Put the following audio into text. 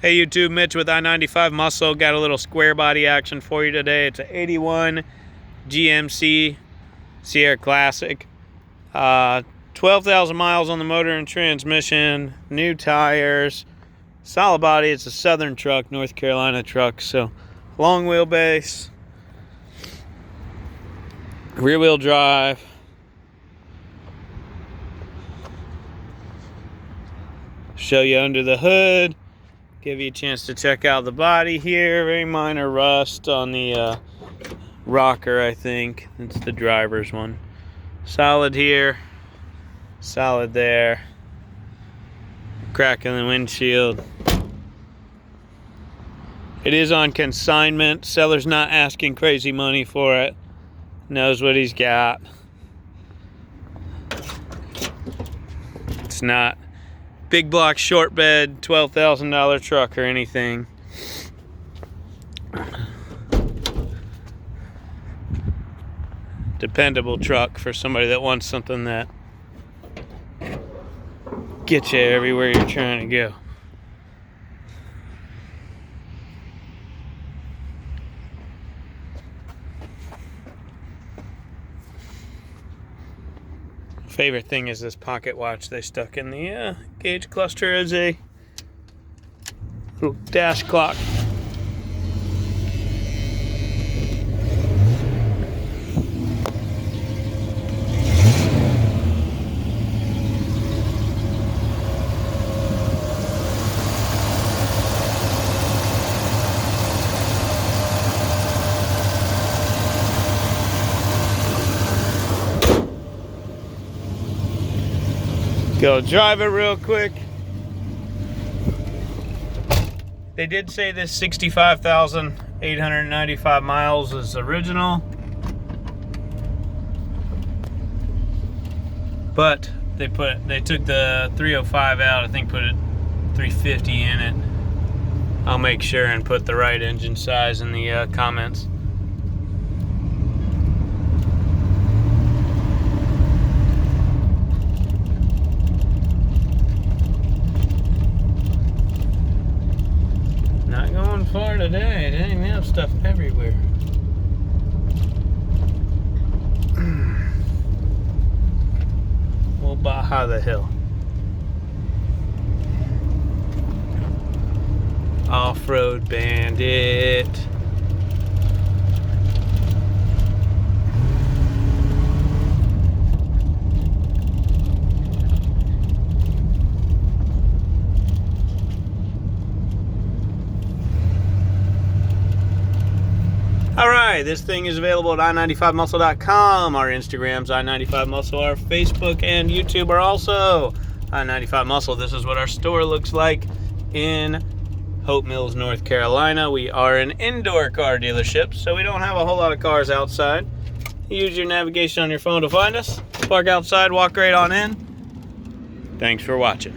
Hey YouTube, Mitch with I-95 Muscle. Got a little square body action for you today. It's an 81 GMC Sierra Classic. 12,000 miles on the motor and transmission, new tires, solid body. It's a Southern truck, North Carolina truck, so long wheelbase, rear wheel drive. Show you under the hood. Give you a chance to check out the body here. Very minor rust on the rocker, I think. It's the driver's one. Solid here. Solid there. Crack in the windshield. It is on consignment. Seller's not asking crazy money for it. Knows what he's got. It's not big block, short bed, $12,000 truck or anything. Dependable truck for somebody that wants something that gets you everywhere you're trying to go. Favorite thing is this pocket watch they stuck in the gauge cluster as a little dash clock. Go drive it real quick. They did say this 65,895 miles is original, but they took the 305 out. I think put it 350 in it. I'll make sure and put the right engine size in the comments. Not going far today. Dang, we have stuff everywhere. We'll Baja the hill. Off-road bandit. Alright, this thing is available at i95muscle.com. Our Instagrams, i95muscle. Our Facebook and YouTube are also i95muscle. This is what our store looks like in Hope Mills, North Carolina. We are an indoor car dealership, so we don't have a whole lot of cars outside. Use your navigation on your phone to find us. Park outside, walk right on in. Thanks for watching.